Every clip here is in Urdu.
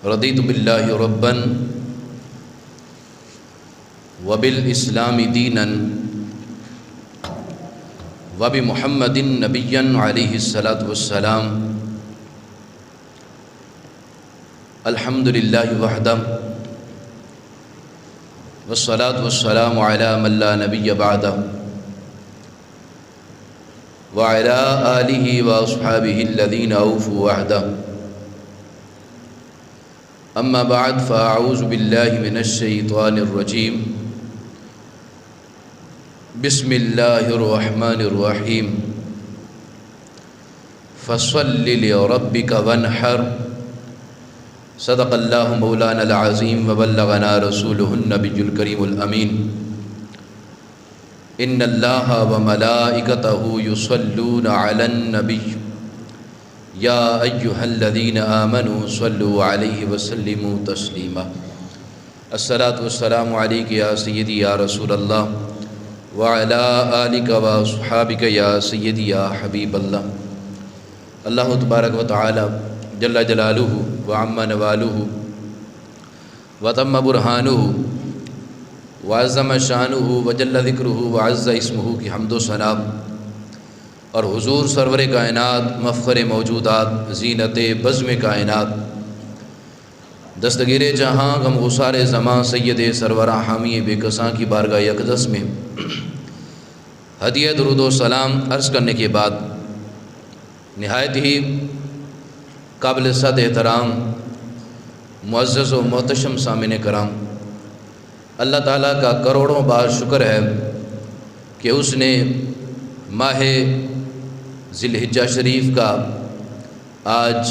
رضیت باللہ ربا وبالاسلام دینا وبمحمد نبیا علیہ الصلاۃ والسلام الحمد للہ وحدہ والصلاۃ والسلام علی من لا نبی بعدہ وعلی آلہ واصحابہ الذین اوفوا عہدہ اما بعد فاعوذ باللہ من الشیطان الرجیم بسم اللہ الرحمن الرحیم فصل لربک وانحر صدق اللہ مولانا العظیم وبلغنا رسولہ النبی الکریم الامین ان اللہ وملائکتہ یصلون علی النبی یا ایہا الذین آمنوا صلوا علیہ وسلموا تسلیما الصلاۃ والسلام علیک یا سیدی یا رسول اللہ وعلی آلک واصحابک یا سیدی یا حبیب اللہ۔ اللہ تبارک و تعالی جل جلالہ وعم نوالہ وتم برہانہ وعظم شانہ وجل ذکرہ وعز اسمہ کی حمد و ثنا اور حضور سرور کائنات مفخر موجودات زینت بزم کائنات دستگیر جہاں غم غسار زماں سید سرورہ حامی بے کساں کی بارگاہ اقدس میں ہدیہ درود و سلام عرض کرنے کے بعد نہایت ہی قابل صد احترام معزز و محتشم سامعین کرام، اللہ تعالیٰ کا کروڑوں بار شکر ہے کہ اس نے ماہ ذی الحجہ شریف کا آج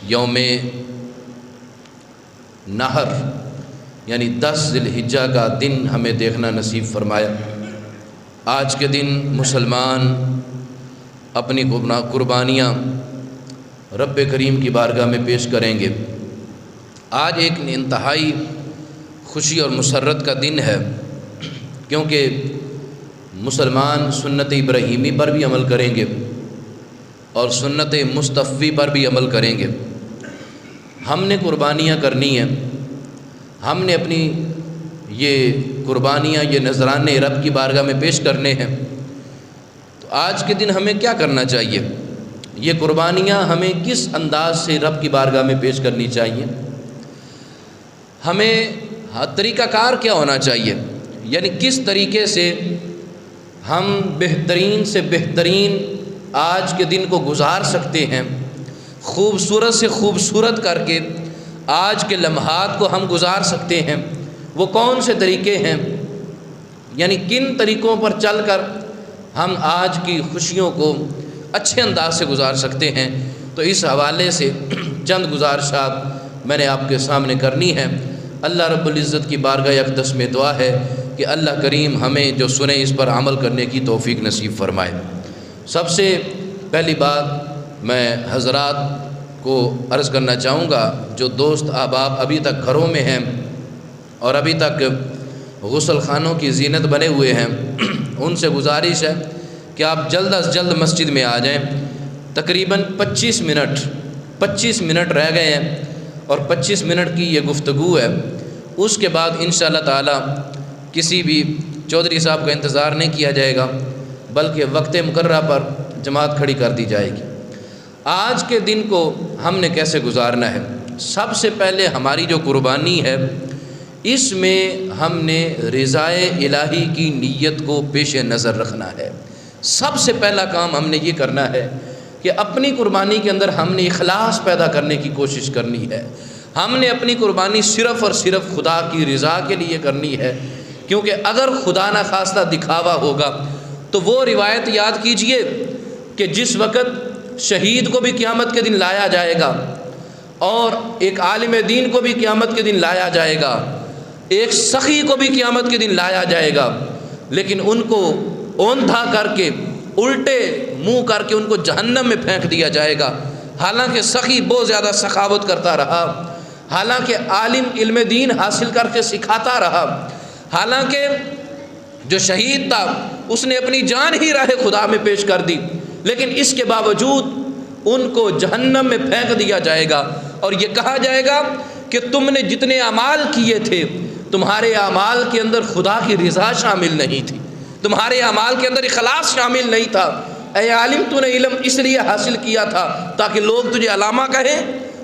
یوم نحر یعنی 10 ذی الحجہ کا دن ہمیں دیکھنا نصیب فرمایا۔ آج کے دن مسلمان اپنی قربانیاں رب کریم کی بارگاہ میں پیش کریں گے۔ آج ایک انتہائی خوشی اور مسرت کا دن ہے، کیونکہ مسلمان سنت ابراہیمی پر بھی عمل کریں گے اور سنت مصطفی پر بھی عمل کریں گے۔ ہم نے قربانیاں کرنی ہیں، ہم نے اپنی یہ قربانیاں یہ نذرانے رب کی بارگاہ میں پیش کرنے ہیں۔ تو آج کے دن ہمیں کیا کرنا چاہیے؟ یہ قربانیاں ہمیں کس انداز سے رب کی بارگاہ میں پیش کرنی چاہیے؟ ہمیں طریقہ کار کیا ہونا چاہیے؟ یعنی کس طریقے سے ہم بہترین سے بہترین آج کے دن کو گزار سکتے ہیں، خوبصورت سے خوبصورت کر کے آج کے لمحات کو ہم گزار سکتے ہیں؟ وہ کون سے طریقے ہیں؟ یعنی کن طریقوں پر چل کر ہم آج کی خوشیوں کو اچھے انداز سے گزار سکتے ہیں؟ تو اس حوالے سے چند گزارشات میں نے آپ کے سامنے کرنی ہے۔ اللہ رب العزت کی بارگاہ اقدس میں دعا ہے کہ اللہ کریم ہمیں جو سنے اس پر عمل کرنے کی توفیق نصیب فرمائے۔ سب سے پہلی بات میں حضرات کو عرض کرنا چاہوں گا، جو دوست احباب ابھی تک گھروں میں ہیں اور ابھی تک غسل خانوں کی زینت بنے ہوئے ہیں، ان سے گزارش ہے کہ آپ جلد از جلد مسجد میں آ جائیں۔ تقریباً 25 منٹ رہ گئے ہیں اور 25 منٹ کی یہ گفتگو ہے۔ اس کے بعد انشاءاللہ تعالی کسی بھی چودھری صاحب کا انتظار نہیں کیا جائے گا، بلکہ وقت مقررہ پر جماعت کھڑی کر دی جائے گی۔ آج کے دن کو ہم نے کیسے گزارنا ہے؟ سب سے پہلے ہماری جو قربانی ہے، اس میں ہم نے رضائے الہی کی نیت کو پیش نظر رکھنا ہے۔ سب سے پہلا کام ہم نے یہ کرنا ہے کہ اپنی قربانی کے اندر ہم نے اخلاص پیدا کرنے کی کوشش کرنی ہے۔ ہم نے اپنی قربانی صرف اور صرف خدا کی رضا کے لیے کرنی ہے، کیونکہ اگر خدا نخواستہ دکھاوا ہوگا تو وہ روایت یاد کیجئے کہ جس وقت شہید کو بھی قیامت کے دن لایا جائے گا اور ایک عالم دین کو بھی قیامت کے دن لایا جائے گا، ایک سخی کو بھی قیامت کے دن لایا جائے گا، لیکن ان کو اوندھا کر کے الٹے منہ کر کے ان کو جہنم میں پھینک دیا جائے گا۔ حالانکہ سخی بہت زیادہ سخاوت کرتا رہا، حالانکہ عالم علم دین حاصل کر کے سکھاتا رہا، حالانکہ جو شہید تھا اس نے اپنی جان ہی راہ خدا میں پیش کر دی، لیکن اس کے باوجود ان کو جہنم میں پھینک دیا جائے گا۔ اور یہ کہا جائے گا کہ تم نے جتنے اعمال کیے تھے تمہارے اعمال کے اندر خدا کی رضا شامل نہیں تھی، تمہارے اعمال کے اندر اخلاص شامل نہیں تھا۔ اے عالم، تو نے علم اس لیے حاصل کیا تھا تاکہ لوگ تجھے علامہ کہیں،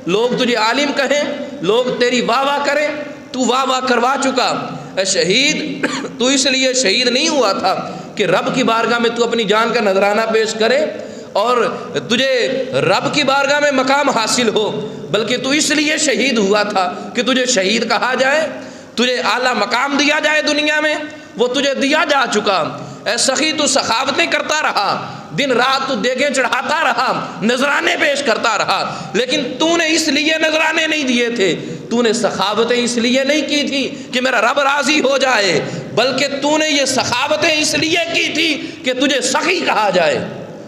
لوگ تجھے عالم کہیں، لوگ تیری واہ واہ کریں، تو واہ واہ کروا چکا۔ اے شہید، تو اس لیے شہید نہیں ہوا تھا کہ رب کی بارگاہ میں تو اپنی جان کا نذرانہ پیش کرے اور تجھے رب کی بارگاہ میں مقام حاصل ہو، بلکہ تو اس لیے شہید ہوا تھا کہ تجھے شہید کہا جائے، تجھے اعلیٰ مقام دیا جائے دنیا میں، وہ تجھے دیا جا چکا۔ اے سخی، تو سخاوتیں کرتا رہا، دن رات تو دیگیں چڑھاتا رہا، نذرانے پیش کرتا رہا، لیکن تو نے اس لیے نذرانے نہیں دیے تھے، تو نے سخاوتیں اس لیے نہیں کی تھی کہ میرا رب راضی ہو جائے، بلکہ تو نے یہ سخاوتیں اس لیے کی تھی کہ تجھے سخی کہا جائے،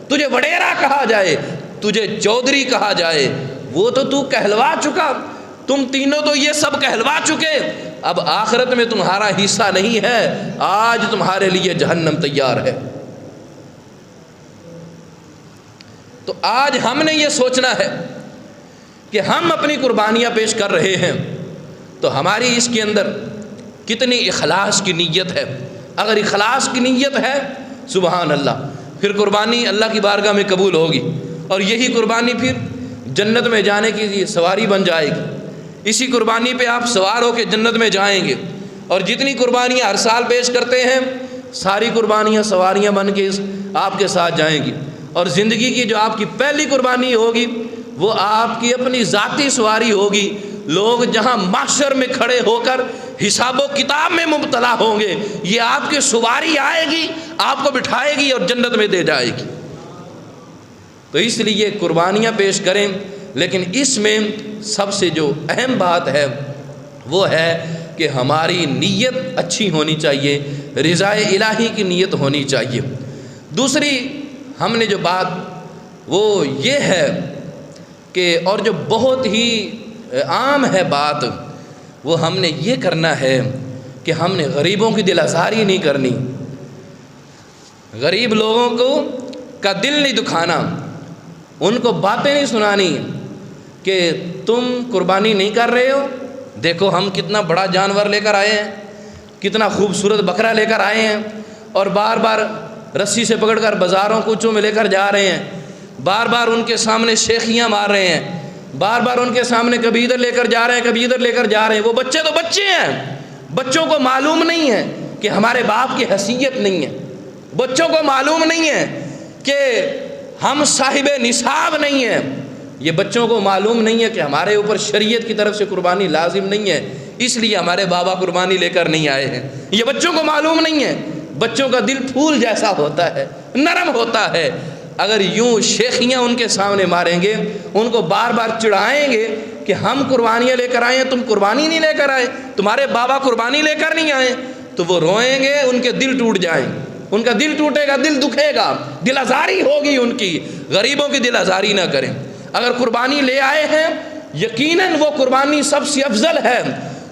تجھے وڈیرا کہا جائے، تجھے چودھری کہا جائے۔ وہ تو کہلوا چکا، تم تینوں تو یہ سب کہلوا چکے، اب آخرت میں تمہارا حصہ نہیں ہے، آج تمہارے لیے جہنم تیار ہے۔ تو آج ہم نے یہ سوچنا ہے کہ ہم اپنی قربانیاں پیش کر رہے ہیں تو ہماری اس کے اندر کتنی اخلاص کی نیت ہے۔ اگر اخلاص کی نیت ہے، سبحان اللہ، پھر قربانی اللہ کی بارگاہ میں قبول ہوگی، اور یہی قربانی پھر جنت میں جانے کی سواری بن جائے گی۔ اسی قربانی پہ آپ سوار ہو کے جنت میں جائیں گے، اور جتنی قربانیاں ہر سال پیش کرتے ہیں ساری قربانیاں سواریاں بن کے آپ کے ساتھ جائیں گی، اور زندگی کی جو آپ کی پہلی قربانی ہوگی وہ آپ کی اپنی ذاتی سواری ہوگی۔ لوگ جہاں محشر میں کھڑے ہو کر حساب و کتاب میں مبتلا ہوں گے، یہ آپ کی سواری آئے گی، آپ کو بٹھائے گی اور جنت میں دے جائے گی۔ تو اس لیے قربانیاں پیش کریں، لیکن اس میں سب سے جو اہم بات ہے وہ ہے کہ ہماری نیت اچھی ہونی چاہیے، رضا الہی کی نیت ہونی چاہیے۔ دوسری ہم نے جو بات وہ یہ ہے کہ، اور جو بہت ہی عام ہے بات، وہ ہم نے یہ کرنا ہے کہ ہم نے غریبوں کی دل آزاری نہیں کرنی، غریب لوگوں کو کا دل نہیں دکھانا، ان کو باتیں نہیں سنانی کہ تم قربانی نہیں کر رہے ہو، دیکھو ہم کتنا بڑا جانور لے کر آئے ہیں، کتنا خوبصورت بکرا لے کر آئے ہیں، اور بار بار رسی سے پکڑ کر بازاروں کوچوں میں لے کر جا رہے ہیں، بار بار ان کے سامنے شیخیاں مار رہے ہیں، بار بار ان کے سامنے کبھی ادھر لے کر جا رہے ہیں کبھی ادھر لے کر جا رہے ہیں۔ وہ بچے تو بچے ہیں، بچوں کو معلوم نہیں ہے کہ ہمارے باپ کی حیثیت نہیں ہے، بچوں کو معلوم نہیں ہے کہ ہم صاحب نصاب نہیں ہیں، یہ بچوں کو معلوم نہیں ہے کہ ہمارے اوپر شریعت کی طرف سے قربانی لازم نہیں ہے، اس لیے ہمارے بابا قربانی لے کر نہیں آئے ہیں، یہ بچوں کو معلوم نہیں ہے۔ بچوں کا دل پھول جیسا ہوتا ہے، نرم ہوتا ہے، اگر یوں شیخیاں ان کے سامنے ماریں گے، ان کو بار بار چڑھائیں گے کہ ہم قربانیاں لے کر آئے ہیں، تم قربانی نہیں لے کر آئے، تمہارے بابا قربانی لے کر نہیں آئے، تو وہ روئیں گے، ان کے دل ٹوٹ جائیں، ان کا دل ٹوٹے گا، دل دکھے گا، دل آزاری ہوگی ان کی۔ غریبوں کی دل آزاری نہ کریں۔ اگر قربانی لے آئے ہیں، یقیناً وہ قربانی سب سے افضل ہے،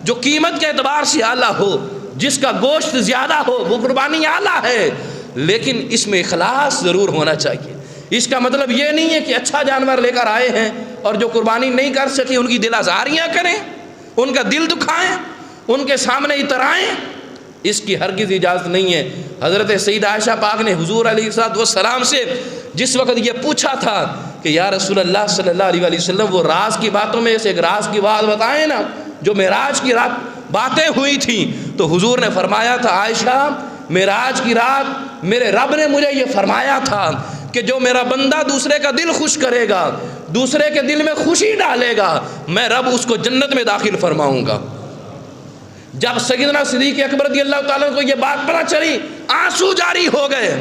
جو قیمت کے اعتبار سے اعلیٰ ہو، جس کا گوشت زیادہ ہو، وہ قربانی اعلیٰ ہے، لیکن اس میں اخلاص ضرور ہونا چاہیے۔ اس کا مطلب یہ نہیں ہے کہ اچھا جانور لے کر آئے ہیں اور جو قربانی نہیں کر سکے ان کی دل آزاریاں کریں، ان کا دل دکھائیں، ان کے سامنے اترائیں، اس کی ہرگز اجازت نہیں ہے۔ حضرت سیدہ عائشہ پاک نے حضور علیہ السلام سے جس وقت یہ پوچھا تھا کہ یا رسول اللہ صلی اللہ علیہ وسلم، وہ راز کی باتوں میں سے ایک راز کی بات بتائیں نا، جو معراج کی رات باتیں ہوئی تھیں، تو حضور نے فرمایا تھا، عائشہ معراج کی رات میرے رب نے مجھے یہ فرمایا تھا کہ جو میرا بندہ دوسرے کا دل خوش کرے گا، دوسرے کے دل میں خوشی ڈالے گا، میں رب اس کو جنت میں داخل فرماؤں گا۔ جب سیدنا صدیق اکبر رضی اللہ تعالیٰ کو یہ بات پتہ چلی، آنسو جاری ہو گئے،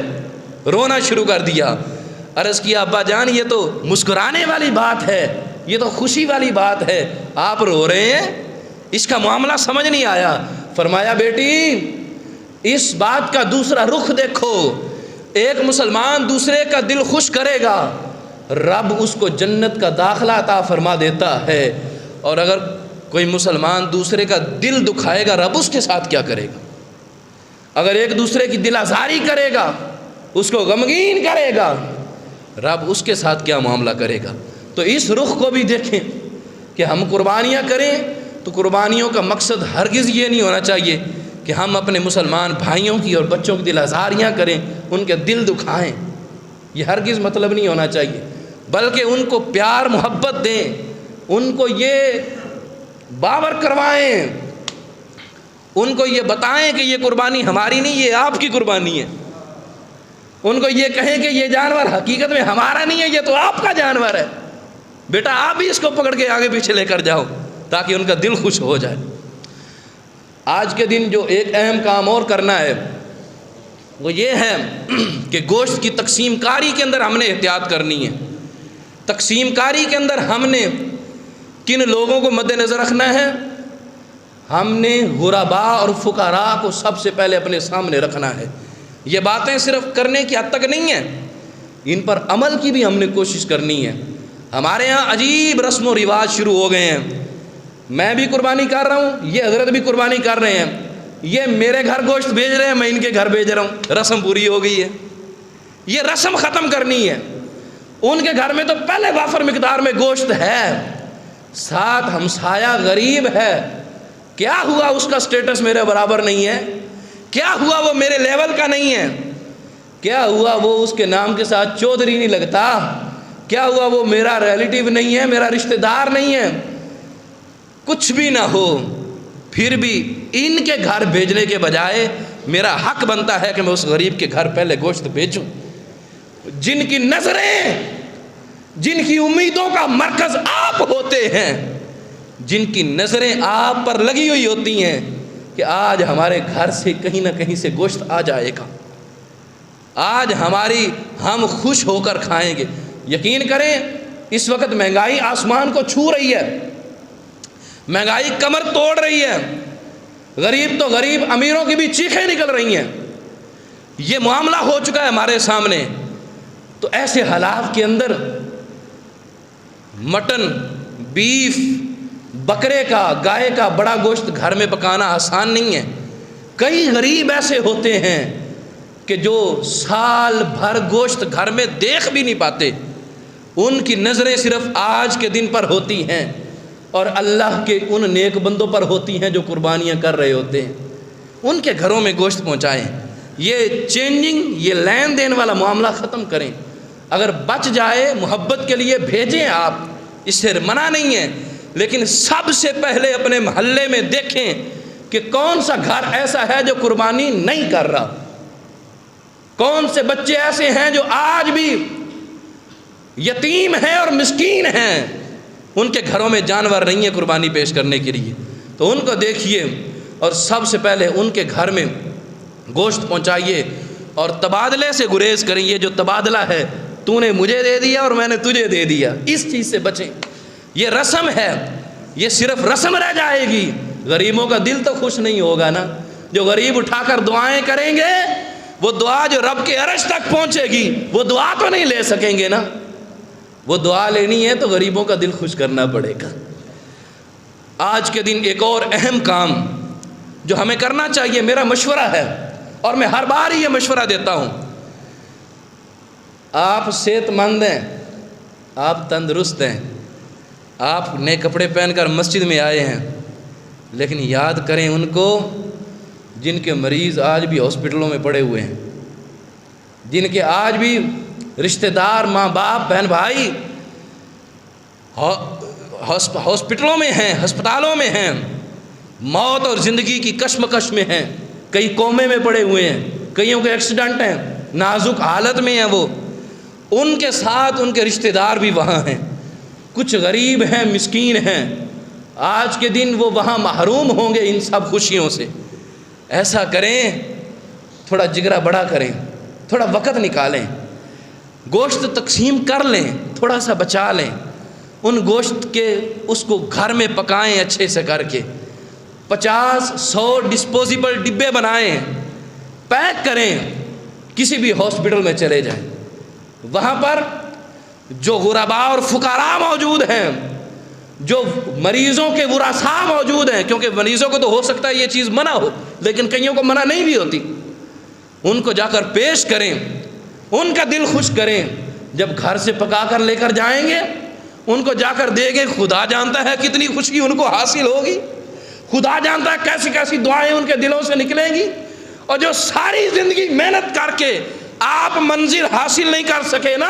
رونا شروع کر دیا، عرض کیا ابا جان یہ تو مسکرانے والی بات ہے، یہ تو خوشی والی بات ہے، آپ رو رہے ہیں، اس کا معاملہ سمجھ نہیں آیا۔ فرمایا بیٹی اس بات کا دوسرا رخ دیکھو، ایک مسلمان دوسرے کا دل خوش کرے گا، رب اس کو جنت کا داخلہ عطا فرما دیتا ہے، اور اگر کوئی مسلمان دوسرے کا دل دکھائے گا، رب اس کے ساتھ کیا کرے گا؟ اگر ایک دوسرے کی دل آزاری کرے گا، اس کو غمگین کرے گا، رب اس کے ساتھ کیا معاملہ کرے گا؟ تو اس رخ کو بھی دیکھیں کہ ہم قربانیاں کریں تو قربانیوں کا مقصد ہرگز یہ نہیں ہونا چاہیے کہ ہم اپنے مسلمان بھائیوں کی اور بچوں کی دل آزاریاں کریں، ان کے دل دکھائیں، یہ ہرگز مطلب نہیں ہونا چاہیے، بلکہ ان کو پیار محبت دیں، ان کو یہ باور کروائیں، ان کو یہ بتائیں کہ یہ قربانی ہماری نہیں، یہ آپ کی قربانی ہے، ان کو یہ کہیں کہ یہ جانور حقیقت میں ہمارا نہیں ہے، یہ تو آپ کا جانور ہے، بیٹا آپ ہی اس کو پکڑ کے آگے پیچھے لے کر جاؤ، تاکہ ان کا دل خوش ہو جائے۔ آج کے دن جو ایک اہم کام اور کرنا ہے وہ یہ ہے کہ گوشت کی تقسیم کاری کے اندر ہم نے احتیاط کرنی ہے۔ تقسیم کاری کے اندر ہم نے کن لوگوں کو مد نظر رکھنا ہے؟ ہم نے غرباء اور فقراء کو سب سے پہلے اپنے سامنے رکھنا ہے۔ یہ باتیں صرف کرنے کی حد تک نہیں ہیں، ان پر عمل کی بھی ہم نے کوشش کرنی ہے۔ ہمارے ہاں عجیب رسم و رواج شروع ہو گئے ہیں، میں بھی قربانی کر رہا ہوں، یہ حضرت بھی قربانی کر رہے ہیں، یہ میرے گھر گوشت بھیج رہے ہیں، میں ان کے گھر بھیج رہا ہوں، رسم پوری ہو گئی ہے۔ یہ رسم ختم کرنی ہے۔ ان کے گھر میں تو پہلے وافر مقدار میں گوشت ہے، ساتھ ہمسایہ غریب ہے، کیا ہوا اس کا سٹیٹس میرے برابر نہیں ہے؟ کیا ہوا وہ میرے لیول کا نہیں ہے؟ کیا ہوا وہ اس کے نام کے ساتھ چودھری نہیں لگتا؟ کیا ہوا وہ میرا ریلیٹیو نہیں ہے، میرا رشتہ دار نہیں ہے؟ کچھ بھی نہ ہو، پھر بھی ان کے گھر بھیجنے کے بجائے میرا حق بنتا ہے کہ میں اس غریب کے گھر پہلے گوشت بھیجوں، جن کی نظریں، جن کی امیدوں کا مرکز آپ ہوتے ہیں، جن کی نظریں آپ پر لگی ہوئی ہوتی ہیں کہ آج ہمارے گھر سے کہیں نہ کہیں سے گوشت آ جائے گا، آج ہم خوش ہو کر کھائیں گے۔ یقین کریں اس وقت مہنگائی آسمان کو چھو رہی ہے، مہنگائی کمر توڑ رہی ہے، غریب تو غریب، امیروں کی بھی چیخیں نکل رہی ہیں، یہ معاملہ ہو چکا ہے ہمارے سامنے۔ تو ایسے حالات کے اندر مٹن، بیف، بکرے کا، گائے کا بڑا گوشت گھر میں پکانا آسان نہیں ہے۔ کئی غریب ایسے ہوتے ہیں کہ جو سال بھر گوشت گھر میں دیکھ بھی نہیں پاتے، ان کی نظریں صرف آج کے دن پر ہوتی ہیں اور اللہ کے ان نیک بندوں پر ہوتی ہیں جو قربانیاں کر رہے ہوتے ہیں، ان کے گھروں میں گوشت پہنچائیں۔ یہ چینجنگ، یہ لین دین والا معاملہ ختم کریں۔ اگر بچ جائے محبت کے لیے بھیجیں، آپ اس سے منع نہیں ہے، لیکن سب سے پہلے اپنے محلے میں دیکھیں کہ کون سا گھر ایسا ہے جو قربانی نہیں کر رہا، کون سے بچے ایسے ہیں جو آج بھی یتیم ہیں اور مسکین ہیں، ان کے گھروں میں جانور نہیں ہے قربانی پیش کرنے کے لیے، تو ان کو دیکھیے اور سب سے پہلے ان کے گھر میں گوشت پہنچائیے، اور تبادلے سے گریز کریں۔ یہ جو تبادلہ ہے، تو نے مجھے دے دیا اور میں نے تجھے دے دیا، اس چیز سے بچیں۔ یہ رسم ہے، یہ صرف رسم رہ جائے گی، غریبوں کا دل تو خوش نہیں ہوگا نا۔ جو غریب اٹھا کر دعائیں کریں گے، وہ دعا جو رب کے عرش تک پہنچے گی، وہ دعا تو نہیں لے سکیں گے نا۔ وہ دعا لینی ہے تو غریبوں کا دل خوش کرنا پڑے گا۔ آج کے دن ایک اور اہم کام جو ہمیں کرنا چاہیے، میرا مشورہ ہے اور میں ہر بار ہی یہ مشورہ دیتا ہوں، آپ صحت مند ہیں، آپ تندرست ہیں، آپ نئے کپڑے پہن کر مسجد میں آئے ہیں، لیکن یاد کریں ان کو جن کے مریض آج بھی ہاسپٹلوں میں پڑے ہوئے ہیں، جن کے آج بھی رشتہ دار، ماں باپ، بہن بھائی ہاسپٹلوں میں ہیں، ہسپتالوں میں ہیں، موت اور زندگی کی کشمکش میں ہیں، کئی کومے میں پڑے ہوئے ہیں، کئیوں کے ایکسیڈنٹ ہیں، نازک حالت میں ہیں، وہ ان کے ساتھ ان کے رشتہ دار بھی وہاں ہیں، کچھ غریب ہیں، مسکین ہیں، آج کے دن وہ وہاں محروم ہوں گے ان سب خوشیوں سے۔ ایسا کریں، تھوڑا جگرا بڑا کریں، تھوڑا وقت نکالیں، گوشت تقسیم کر لیں، تھوڑا سا بچا لیں، ان گوشت کے اس کو گھر میں پکائیں اچھے سے کر کے، 50-100 ڈسپوزیبل ڈبے بنائیں، پیک کریں، کسی بھی ہاسپٹل میں چلے جائیں، وہاں پر جو غرباء اور فقراء موجود ہیں، جو مریضوں کے ورثاء موجود ہیں، کیونکہ مریضوں کو تو ہو سکتا ہے یہ چیز منع ہو، لیکن کئیوں کو منع نہیں بھی ہوتی، ان کو جا کر پیش کریں، ان کا دل خوش کریں۔ جب گھر سے پکا کر لے کر جائیں گے، ان کو جا کر دے گے، خدا جانتا ہے کتنی خوشی ان کو حاصل ہوگی، خدا جانتا ہے کیسی کیسی دعائیں ان کے دلوں سے نکلیں گی. اور جو ساری زندگی محنت کر کے آپ منزل حاصل نہیں کر سکے نا،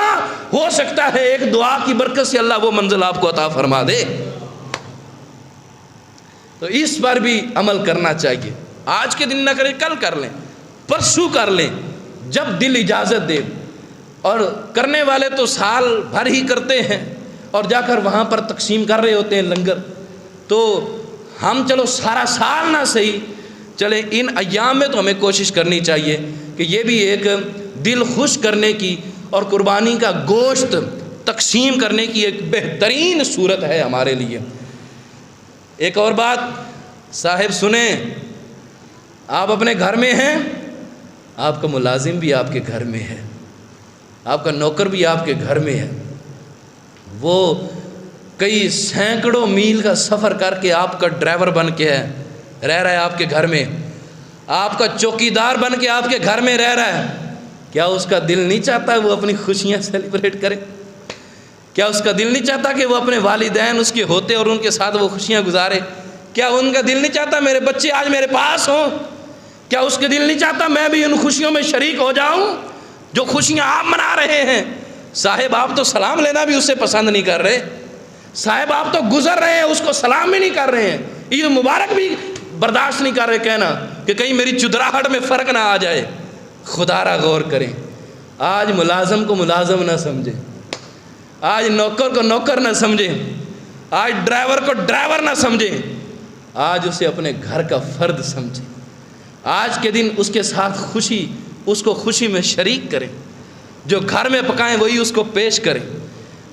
ہو سکتا ہے ایک دعا کی برکت سے اللہ وہ منزل آپ کو عطا فرما دے. تو اس پر بھی عمل کرنا چاہیے. آج کے دن نہ کریں، کل کر لیں، پرسوں کر لیں، جب دل اجازت دے. اور کرنے والے تو سال بھر ہی کرتے ہیں اور جا کر وہاں پر تقسیم کر رہے ہوتے ہیں لنگر. تو ہم چلو سارا سال نہ صحیح، چلے ان ایام میں تو ہمیں کوشش کرنی چاہیے کہ یہ بھی ایک دل خوش کرنے کی اور قربانی کا گوشت تقسیم کرنے کی ایک بہترین صورت ہے ہمارے لیے. ایک اور بات صاحب سنیں، آپ اپنے گھر میں ہیں، آپ کا ملازم بھی آپ کے گھر میں ہے، آپ کا نوکر بھی آپ کے گھر میں ہے، وہ کئی سینکڑوں میل کا سفر کر کے آپ کا ڈرائیور بن کے رہ رہا ہے آپ کے گھر میں، آپ کا چوکیدار بن کے آپ کے گھر میں رہ رہا ہے. کیا اس کا دل نہیں چاہتا وہ اپنی خوشیاں سیلیبریٹ کرے؟ کیا اس کا دل نہیں چاہتا کہ وہ اپنے والدین اس کے ہوتے اور ان کے ساتھ وہ خوشیاں گزارے؟ کیا ان کا دل نہیں چاہتا میرے بچے آج میرے پاس ہوں؟ کیا اس کے دل نہیں چاہتا میں بھی ان خوشیوں میں شریک ہو جاؤں جو خوشیاں آپ منا رہے ہیں؟ صاحب آپ تو سلام لینا بھی اس سے پسند نہیں کر رہے، صاحب آپ تو گزر رہے ہیں اس کو سلام بھی نہیں کر رہے ہیں، عید مبارک بھی برداشت نہیں کر رہے کہنا کہ کہیں میری چدراہٹ میں فرق نہ آ جائے. خدا را غور کریں. آج ملازم کو ملازم نہ سمجھیں، آج نوکر کو نوکر نہ سمجھیں، آج ڈرائیور کو ڈرائیور نہ سمجھیں، آج اسے اپنے گھر کا فرد سمجھیں. آج کے دن اس کے ساتھ خوشی، اس کو خوشی میں شریک کریں. جو گھر میں پکائیں وہی اس کو پیش کریں.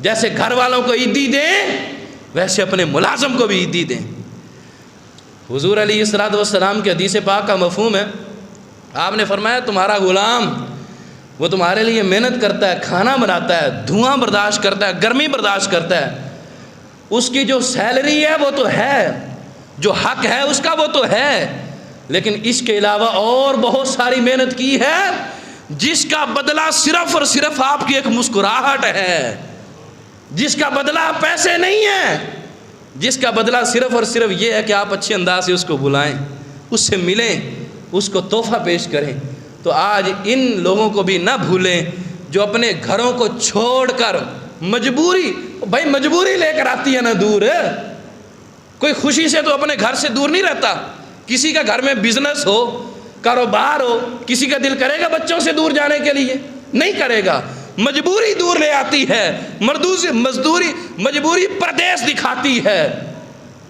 جیسے گھر والوں کو عیدی دیں ویسے اپنے ملازم کو بھی عیدی دیں. حضور علیہ الصلوۃ والسلام کے حدیث پاک کا مفہوم ہے، آپ نے فرمایا تمہارا غلام وہ تمہارے لیے محنت کرتا ہے، کھانا بناتا ہے، دھواں برداشت کرتا ہے، گرمی برداشت کرتا ہے، اس کی جو سیلری ہے وہ تو ہے، جو حق ہے اس کا وہ تو ہے، لیکن اس کے علاوہ اور بہت ساری محنت کی ہے جس کا بدلہ صرف اور صرف آپ کی ایک مسکراہٹ ہے، جس کا بدلہ پیسے نہیں ہے، جس کا بدلہ صرف اور صرف یہ ہے کہ آپ اچھے انداز سے اس کو بلائیں، اس سے ملیں، اس کو تحفہ پیش کریں. تو آج ان لوگوں کو بھی نہ بھولیں جو اپنے گھروں کو چھوڑ کر مجبوری، بھائی مجبوری لے کر آتی ہے نا دور. کوئی خوشی سے تو اپنے گھر سے دور نہیں رہتا. کسی کا گھر میں بزنس ہو، کاروبار ہو، کسی کا دل کرے گا بچوں سے دور جانے کے لیے؟ نہیں کرے گا. مجبوری دور لے آتی ہے، مجبوری پردیس دکھاتی ہے،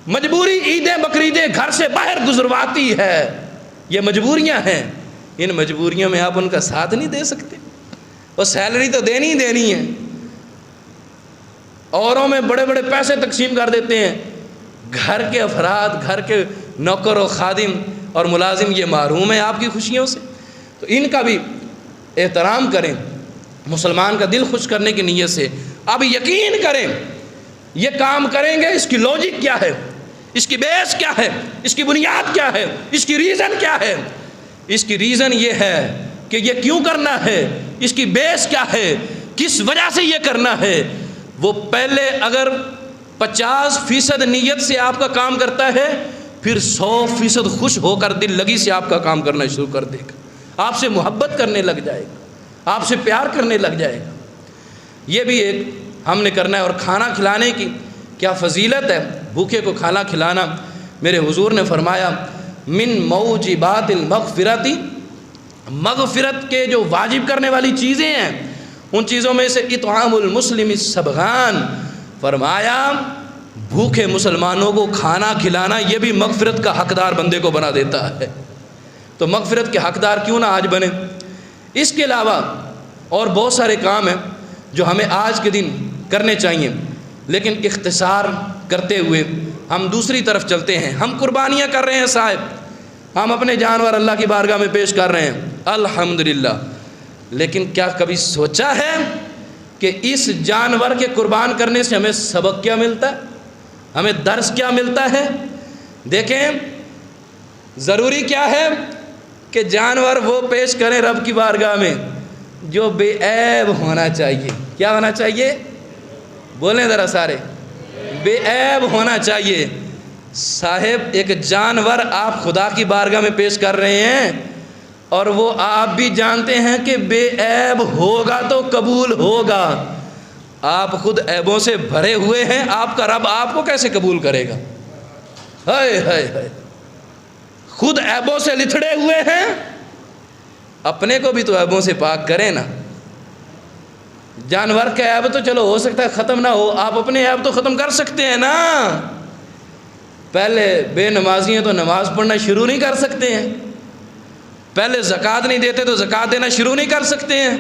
مجبوری عیدیں بقرعیدیں گھر سے باہر گزرواتی ہے. یہ مجبوریاں ہیں، ان مجبوریوں میں آپ ان کا ساتھ نہیں دے سکتے. اور سیلری تو دینی ہی دینی ہے. اوروں میں بڑے بڑے پیسے تقسیم کر دیتے ہیں، گھر کے افراد، گھر کے نوکر و خادم اور ملازم یہ محروم ہیں آپ کی خوشیوں سے. تو ان کا بھی احترام کریں مسلمان کا دل خوش کرنے کی نیت سے. اب یقین کریں یہ کام کریں گے، اس کی لوجک کیا ہے، اس کی بیس کیا ہے، اس کی بنیاد کیا ہے، اس کی ریزن کیا ہے. اس کی ریزن یہ ہے کہ یہ کیوں کرنا ہے، اس کی بیس کیا ہے، کس وجہ سے یہ کرنا ہے. وہ پہلے اگر 50% نیت سے آپ کا کام کرتا ہے، پھر 100% خوش ہو کر دل لگی سے آپ کا کام کرنا شروع کر دے گا. آپ سے محبت کرنے لگ جائے گا، آپ سے پیار کرنے لگ جائے گا. یہ بھی ایک ہم نے کرنا ہے. اور کھانا کھلانے کی کیا فضیلت ہے، بھوکے کو کھانا کھلانا. میرے حضور نے فرمایا من موجبات المغفرت، مغفرت کے جو واجب کرنے والی چیزیں ہیں ان چیزوں میں سے اطعام المسلم السبغان. فرمایا بھوکے مسلمانوں کو کھانا کھلانا یہ بھی مغفرت کا حقدار بندے کو بنا دیتا ہے. تو مغفرت کے حقدار کیوں نہ آج بنے. اس کے علاوہ اور بہت سارے کام ہیں جو ہمیں آج کے دن کرنے چاہیے، لیکن اختصار کرتے ہوئے ہم دوسری طرف چلتے ہیں. ہم قربانیاں کر رہے ہیں صاحب، ہم اپنے جانور اللہ کی بارگاہ میں پیش کر رہے ہیں الحمدللہ، لیکن کیا کبھی سوچا ہے کہ اس جانور کے قربان کرنے سے ہمیں سبق کیا ملتا ہے، ہمیں درس کیا ملتا ہے؟ دیکھیں ضروری کیا ہے کہ جانور وہ پیش کریں رب کی بارگاہ میں جو بے عیب ہونا چاہیے. کیا ہونا چاہیے؟ بولیں ذرا سارے، بے عیب ہونا چاہیے۔ صاحب ایک جانور آپ خدا کی بارگاہ میں پیش کر رہے ہیں اور وہ آپ بھی جانتے ہیں کہ بے عیب ہوگا تو قبول ہوگا۔ آپ خود عیبوں سے بھرے ہوئے ہیں، آپ کا رب آپ کو کیسے قبول کرے گا؟ ہائے ہائے ہائے، خود عیبوں سے لتھڑے ہوئے ہیں، اپنے کو بھی تو عیبوں سے پاک کریں نا۔ جانور کا عیب تو چلو ہو سکتا ہے ختم نہ ہو، آپ اپنے عیب تو ختم کر سکتے ہیں نا۔ پہلے بے نمازی ہیں تو نماز پڑھنا شروع نہیں کر سکتے ہیں، پہلے زکوٰۃ نہیں دیتے تو زکوٰۃ دینا شروع نہیں کر سکتے ہیں،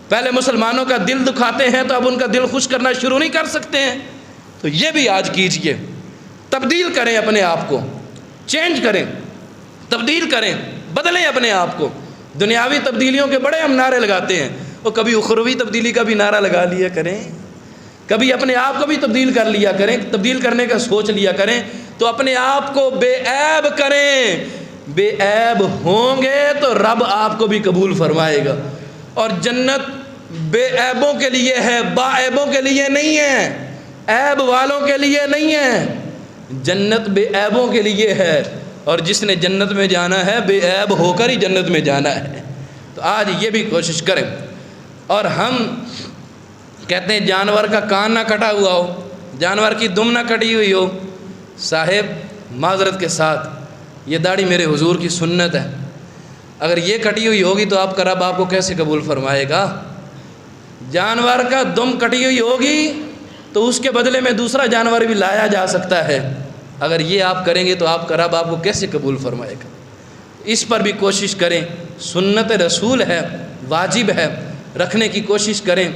پہلے مسلمانوں کا دل دکھاتے ہیں تو اب ان کا دل خوش کرنا شروع نہیں کر سکتے ہیں۔ تو یہ بھی آج کیجئے، تبدیل کریں اپنے آپ کو، چینج کریں، تبدیل کریں، بدلیں اپنے آپ کو۔ دنیاوی تبدیلیوں کے بڑے ہم نعرے لگاتے ہیں، اور کبھی اخروی تبدیلی کا بھی نعرہ لگا لیا کریں، کبھی اپنے آپ کو بھی تبدیل کر لیا کریں، تبدیل کرنے کا سوچ لیا کریں، تو اپنے آپ کو بے عیب کریں۔ بے عیب ہوں گے تو رب آپ کو بھی قبول فرمائے گا، اور جنت بے عیبوں کے لیے ہے، با عیبوں کے لیے نہیں ہے، عیب والوں کے لیے نہیں ہے، جنت بے عیبوں کے لیے ہے، اور جس نے جنت میں جانا ہے بے عیب ہو کر ہی جنت میں جانا ہے۔ تو آج یہ بھی کوشش کریں۔ اور ہم کہتے ہیں جانور کا کان نہ کٹا ہوا ہو، جانور کی دم نہ کٹی ہوئی ہو۔ صاحب معذرت کے ساتھ یہ داڑھی میرے حضور کی سنت ہے، اگر یہ کٹی ہوئی ہوگی تو آپ کا رب آپ کو کیسے قبول فرمائے گا؟ جانور کا دم کٹی ہوئی ہوگی تو اس کے بدلے میں دوسرا جانور بھی لایا جا سکتا ہے، اگر یہ آپ کریں گے تو آپ کا رب آپ کو کیسے قبول فرمائے گا؟ اس پر بھی کوشش کریں، سنت رسول ہے، واجب ہے، رکھنے کی کوشش کریں۔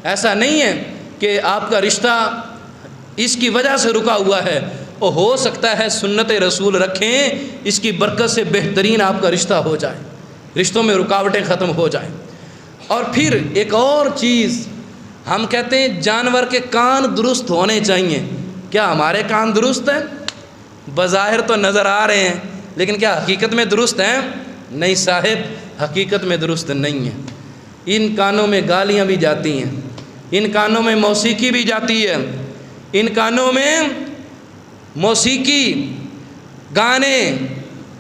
ایسا نہیں ہے کہ آپ کا رشتہ اس کی وجہ سے رکا ہوا ہے، اور ہو سکتا ہے سنت رسول رکھیں، اس کی برکت سے بہترین آپ کا رشتہ ہو جائے، رشتوں میں رکاوٹیں ختم ہو جائیں۔ اور پھر ایک اور چیز، ہم کہتے ہیں جانور کے کان درست ہونے چاہیے، کیا ہمارے کان درست ہیں؟ بظاہر تو نظر آ رہے ہیں، لیکن کیا حقیقت میں درست ہیں؟ نہیں صاحب، حقیقت میں درست نہیں ہیں۔ ان کانوں میں گالیاں بھی جاتی ہیں، ان کانوں میں موسیقی بھی جاتی ہے، ان کانوں میں موسیقی، گانے،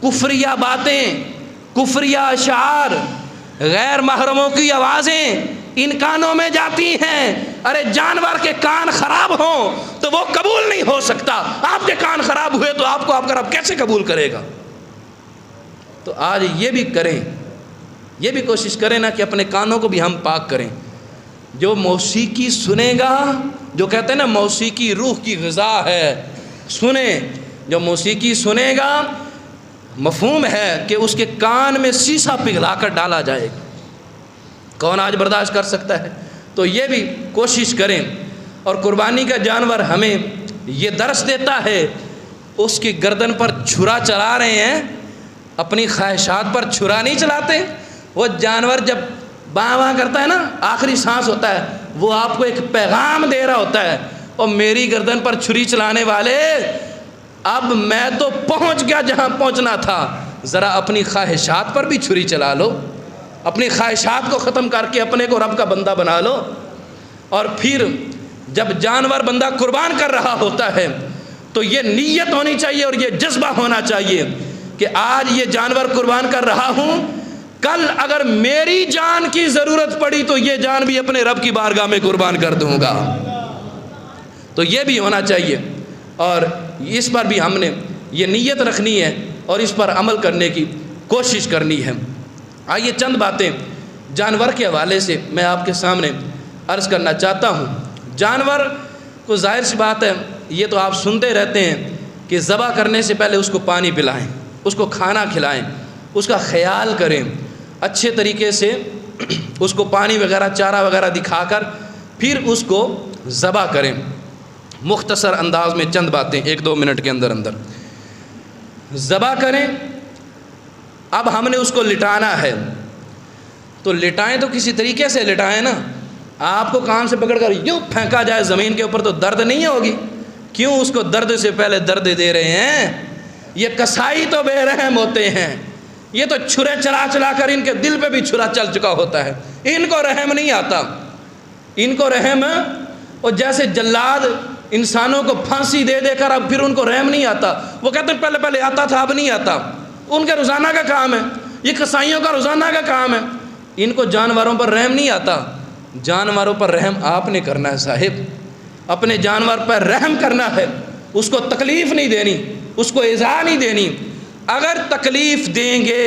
کفریہ باتیں، کفریہ اشعار، غیر محرموں کی آوازیں ان کانوں میں جاتی ہیں۔ ارے جانور کے کان خراب ہوں تو وہ قبول نہیں ہو سکتا، آپ کے کان خراب ہوئے تو آپ کو آپ کا رب کیسے قبول کرے گا؟ تو آج یہ بھی کریں، یہ بھی کوشش کریں نا کہ اپنے کانوں کو بھی ہم پاک کریں۔ جو موسیقی سنے گا، جو کہتے ہیں نا موسیقی روح کی غذا ہے، سنیں، جو موسیقی سنے گا مفہوم ہے کہ اس کے کان میں سیسا پگھلا کر ڈالا جائے گا، کون آج برداشت کر سکتا ہے؟ تو یہ بھی کوشش کریں۔ اور قربانی کا جانور ہمیں یہ درس دیتا ہے، اس کی گردن پر چھرا چلا رہے ہیں، اپنی خواہشات پر چھرا نہیں چلاتے۔ وہ جانور جب باں باں کرتا ہے نا، آخری سانس ہوتا ہے، وہ آپ کو ایک پیغام دے رہا ہوتا ہے، اور میری گردن پر چھری چلانے والے، اب میں تو پہنچ گیا جہاں پہنچنا تھا، ذرا اپنی خواہشات پر بھی چھری چلا لو، اپنی خواہشات کو ختم کر کے اپنے کو رب کا بندہ بنا لو۔ اور پھر جب جانور بندہ قربان کر رہا ہوتا ہے تو یہ نیت ہونی چاہیے اور یہ جذبہ ہونا چاہیے کہ آج یہ جانور قربان کر رہا ہوں، کل اگر میری جان کی ضرورت پڑی تو یہ جان بھی اپنے رب کی بارگاہ میں قربان کر دوں گا۔ تو یہ بھی ہونا چاہیے، اور اس پر بھی ہم نے یہ نیت رکھنی ہے اور اس پر عمل کرنے کی کوشش کرنی ہے۔ آئیے چند باتیں جانور کے حوالے سے میں آپ کے سامنے عرض کرنا چاہتا ہوں۔ جانور کو ظاہر سی بات ہے، یہ تو آپ سنتے رہتے ہیں کہ ذبح کرنے سے پہلے اس کو پانی پلائیں، اس کو کھانا کھلائیں، اس کا خیال کریں، اچھے طریقے سے اس کو پانی وغیرہ چارہ وغیرہ دکھا کر پھر اس کو ذبح کریں۔ مختصر انداز میں چند باتیں 1-2 منٹ کے اندر اندر ذبح کریں۔ اب ہم نے اس کو لٹانا ہے، تو لٹائیں تو کسی طریقے سے لٹائیں نا، آپ کو کان سے پکڑ کر یوں پھینکا جائے زمین کے اوپر تو درد نہیں ہوگی، کیوں اس کو درد سے پہلے درد دے رہے ہیں؟ یہ کسائی تو بے رحم ہوتے ہیں، یہ تو چھرے چلا چلا کر ان کے دل پہ بھی چھرا چل چکا ہوتا ہے، ان کو رحم نہیں آتا، ان کو رحم اور جیسے جلاد انسانوں کو پھانسی دے دے کر اب پھر ان کو رحم نہیں آتا، وہ کہتے ہیں پہلے پہلے آتا تھا اب نہیں آتا، ان کے روزانہ کا کام ہے، یہ قصائیوں کا روزانہ کا کام ہے، ان کو جانوروں پر رحم نہیں آتا۔ جانوروں پر رحم آپ نے کرنا ہے صاحب، اپنے جانور پر رحم کرنا ہے، اس کو تکلیف نہیں دینی، اس کو ایذا نہیں دینی۔ اگر تکلیف دیں گے،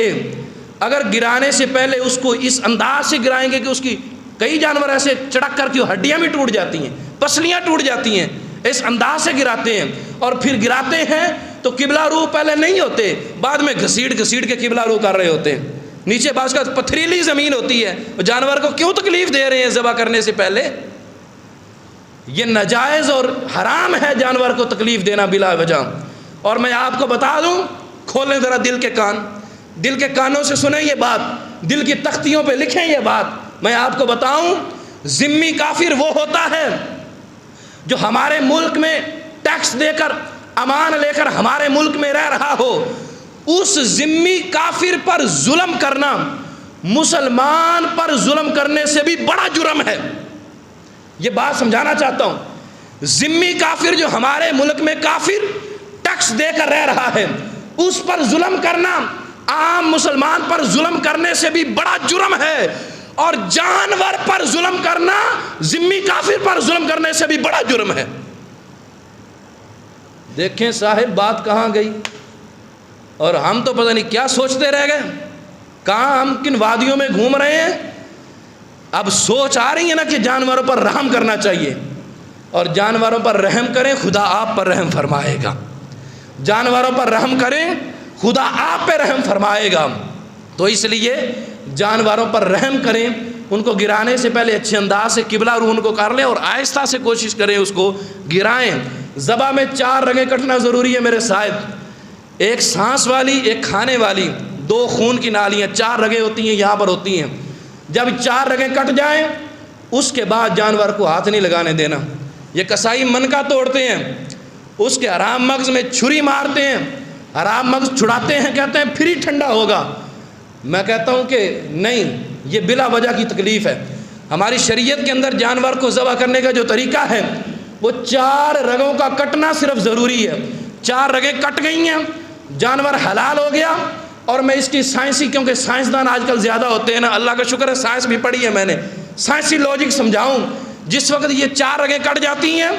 اگر گرانے سے پہلے اس کو اس انداز سے گرائیں گے کہ اس کی کئی جانور ایسے چڑک کر کے ہڈیاں بھی ٹوٹ جاتی ہیں، پسلیاں ٹوٹ جاتی ہیں، اس انداز سے گراتے ہیں، اور پھر گراتے ہیں تو قبلہ رو پہلے نہیں ہوتے، بعد میں گھسیٹ گھسیٹ کے قبلہ رو کر رہے ہوتے ہیں، نیچے بعض کا پتھریلی زمین ہوتی ہے، جانور کو کیوں تکلیف دے رہے ہیں ذبح کرنے سے پہلے؟ یہ ناجائز اور حرام ہے جانور کو تکلیف دینا بلا وجہ۔ اور میں آپ کو بتا دوں، کھولیں ذرا دل کے کان، دل کے کانوں سے سنیں یہ بات، دل کی تختیوں پہ لکھیں یہ بات۔ میں آپ کو بتاؤں، ذمی کافر وہ ہوتا ہے جو ہمارے ملک میں ٹیکس دے کر امان لے کر ہمارے ملک میں رہ رہا ہو، اس ذمی کافر پر ظلم کرنا مسلمان پر ظلم کرنے سے بھی بڑا جرم ہے۔ یہ بات سمجھانا چاہتا ہوں، ذمی کافر جو ہمارے ملک میں کافر ٹیکس دے کر رہ رہا ہے، اس پر ظلم کرنا عام مسلمان پر ظلم کرنے سے بھی بڑا جرم ہے، اور جانور پر ظلم کرنا ذمی کافر پر ظلم کرنے سے بھی بڑا جرم ہے۔ دیکھیں صاحب بات کہاں گئی، اور ہم تو پتہ نہیں کیا سوچتے رہ گئے، کہاں ہم کن وادیوں میں گھوم رہے ہیں۔ اب سوچ آ رہی ہے نا کہ جانوروں پر رحم کرنا چاہیے، اور جانوروں پر رحم کریں خدا آپ پر رحم فرمائے گا، جانوروں پر رحم کریں خدا آپ پہ رحم فرمائے گا۔ تو اس لیے جانوروں پر رحم کریں، ان کو گرانے سے پہلے اچھے انداز سے قبلہ رو ان کو کر لیں، اور آہستہ سے کوشش کریں اس کو گرائیں۔ ذبح میں 4 رگیں کٹنا ضروری ہے میرے صاحب، ایک سانس والی، ایک کھانے والی، 2 خون کی نالیاں، 4 رگیں ہوتی ہیں یہاں پر ہوتی ہیں۔ جب 4 رگیں کٹ جائیں اس کے بعد جانور کو ہاتھ نہیں لگانے دینا۔ یہ کسائی منکا توڑتے ہیں، اس کے حرام مغز میں چھری مارتے ہیں، حرام مغز چھڑاتے ہیں، کہتے ہیں پھر ہی ٹھنڈا ہوگا۔ میں کہتا ہوں کہ نہیں، یہ بلا وجہ کی تکلیف ہے۔ ہماری شریعت کے اندر جانور کو ذبح کرنے کا جو طریقہ ہے وہ 4 رگوں کا کٹنا صرف ضروری ہے۔ 4 رگیں کٹ گئی ہیں، جانور حلال ہو گیا۔ اور میں اس کی سائنسی، کیونکہ سائنسدان آج کل زیادہ ہوتے ہیں نا، اللہ کا شکر ہے سائنس بھی پڑھی ہے میں نے، سائنسی لاجک سمجھاؤں۔ جس وقت یہ 4 رگیں کٹ جاتی ہیں،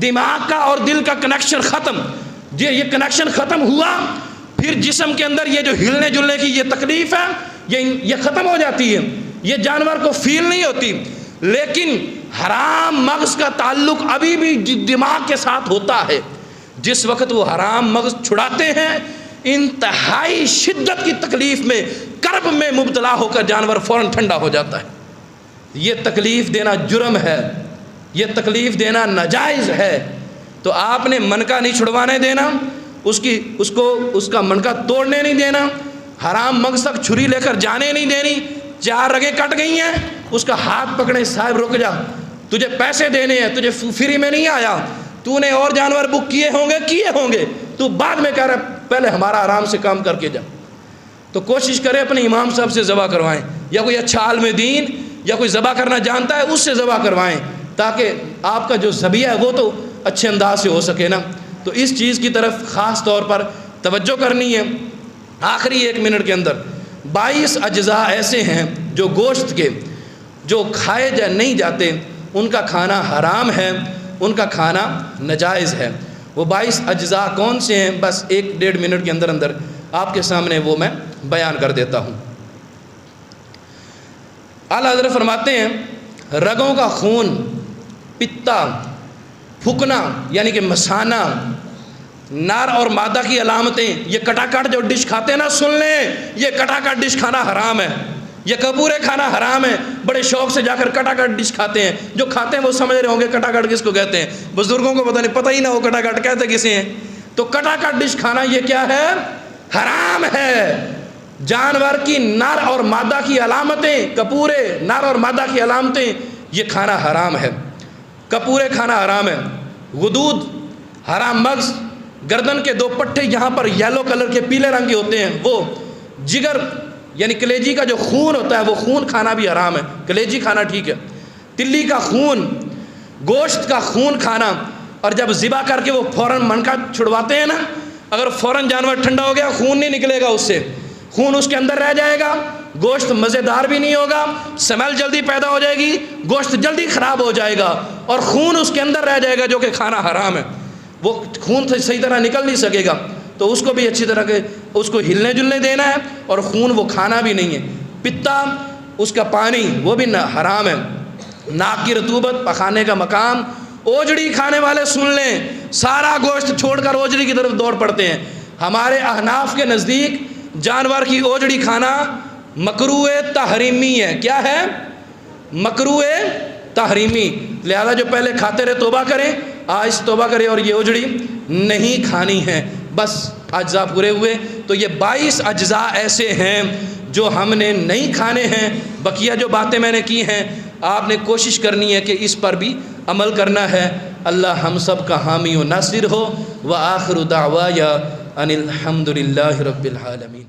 دماغ کا اور دل کا کنیکشن ختم، یہ کنیکشن ختم ہوا، پھر جسم کے اندر یہ جو ہلنے جلنے کی یہ تکلیف ہے یہ ختم ہو جاتی ہے، یہ جانور کو فیل نہیں ہوتی۔ لیکن حرام مغز کا تعلق ابھی بھی دماغ کے ساتھ ہوتا ہے۔ جس وقت وہ حرام مغز چھڑاتے ہیں، انتہائی شدت کی تکلیف میں، کرب میں مبتلا ہو کر جانور فوراً ٹھنڈا ہو جاتا ہے۔ یہ تکلیف دینا جرم ہے، یہ تکلیف دینا ناجائز ہے۔ تو آپ نے منکا نہیں چھڑوانے دینا، اس کا منکا توڑنے نہیں دینا، حرام مغز تک چھری لے کر جانے نہیں دینی۔ 4 رگیں کٹ گئی ہیں، اس کا ہاتھ پکڑے، صاحب رک جا، تجھے پیسے دینے ہیں، تجھے فری میں نہیں آیا، تو نے اور جانور بک کیے ہوں گے، تو بعد میں کہہ رہا پہلے ہمارا آرام سے کام کر کے جا۔ تو کوشش کرے اپنے امام صاحب سے ذبح کروائیں، یا کوئی اچھا عالم دین یا کوئی ذبح کرنا جانتا ہے اس سے ذبح کروائیں، تاکہ آپ کا جو ذبیحہ ہے وہ تو اچھے انداز سے ہو سکے نا۔ تو اس چیز کی طرف خاص طور پر توجہ کرنی ہے۔ آخری 1 منٹ کے اندر 22 اجزاء ایسے ہیں جو گوشت کے جو کھائے نہیں جاتے، ان کا کھانا حرام ہے، ان کا کھانا ناجائز ہے۔ وہ 22 اجزاء کون سے ہیں، بس 1-1.5 منٹ کے اندر اندر آپ کے سامنے وہ میں بیان کر دیتا ہوں۔ اعلیٰ حضرت فرماتے ہیں رگوں کا خون، پتا، پھکنا یعنی کہ مسانہ، نر اور مادہ کی علامتیں، یہ کٹا کٹ جو ڈش کھاتے ہیں نا، سن لیں یہ کٹا کٹ ڈش کھانا حرام ہے، یہ کپورے کھانا حرام ہے۔ بڑے شوق سے جا کر کٹا کٹ ڈش کھاتے ہیں، جو کھاتے ہیں وہ سمجھ رہے ہوں گے کٹا کٹ کس کو کہتے ہیں، بزرگوں کو پتہ ہی نہ ہو کٹا کٹ کہتے کسے ہیں۔ تو کٹا کٹ ڈش کھانا یہ کیا ہے، حرام ہے۔ جانور کی نر اور مادہ کی علامتیں، کپورے نر اور مادہ کی علامتیں، یہ کھانا حرام ہے۔ کپورے کھانا حرام ہے۔ غدود، حرام مغز، گردن کے 2 پٹھے یہاں پر یلو کلر کے پیلے رنگ کے ہوتے ہیں، وہ جگر یعنی کلیجی کا جو خون ہوتا ہے وہ خون کھانا بھی حرام ہے، کلیجی کھانا ٹھیک ہے۔ تلی کا خون، گوشت کا خون کھانا، اور جب ذبح کر کے وہ فوراً منکا چھڑواتے ہیں نا، اگر فوراً جانور ٹھنڈا ہو گیا خون نہیں نکلے گا، اس سے خون اس کے اندر رہ جائے گا، گوشت مزیدار بھی نہیں ہوگا، سمیل جلدی پیدا ہو جائے گی، گوشت جلدی خراب ہو جائے گا، اور خون اس کے اندر رہ جائے گا جو کہ کھانا حرام ہے، وہ خون سے صحیح طرح نکل نہیں سکے گا، تو اس کو بھی اچھی طرح کے اس کو ہلنے جلنے دینا ہے، اور خون وہ کھانا بھی نہیں ہے۔ پتا اس کا پانی وہ بھی حرام ہے، ناک کی رطوبت پخانے کا مقام۔ اوجڑی کھانے والے سن لیں، سارا گوشت چھوڑ کر اوجڑی کی طرف دوڑ پڑتے ہیں۔ ہمارے احناف کے نزدیک جانور کی اوجڑی کھانا مکروہ تحریمی ہے۔ کیا ہے؟ مکروہ تحریمی۔ لہذا جو پہلے کھاتے رہے توبہ کریں، آج توبہ کریں اور یہ اوجڑی نہیں کھانی ہے۔ بس اجزاء پورے ہوئے۔ تو یہ 22 اجزاء ایسے ہیں جو ہم نے نہیں کھانے ہیں۔ بقیہ جو باتیں میں نے کی ہیں آپ نے کوشش کرنی ہے کہ اس پر بھی عمل کرنا ہے۔ اللہ ہم سب کا حامی و ناصر ہو۔ وآخر دعوایا ان الحمد للہ رب العالمین۔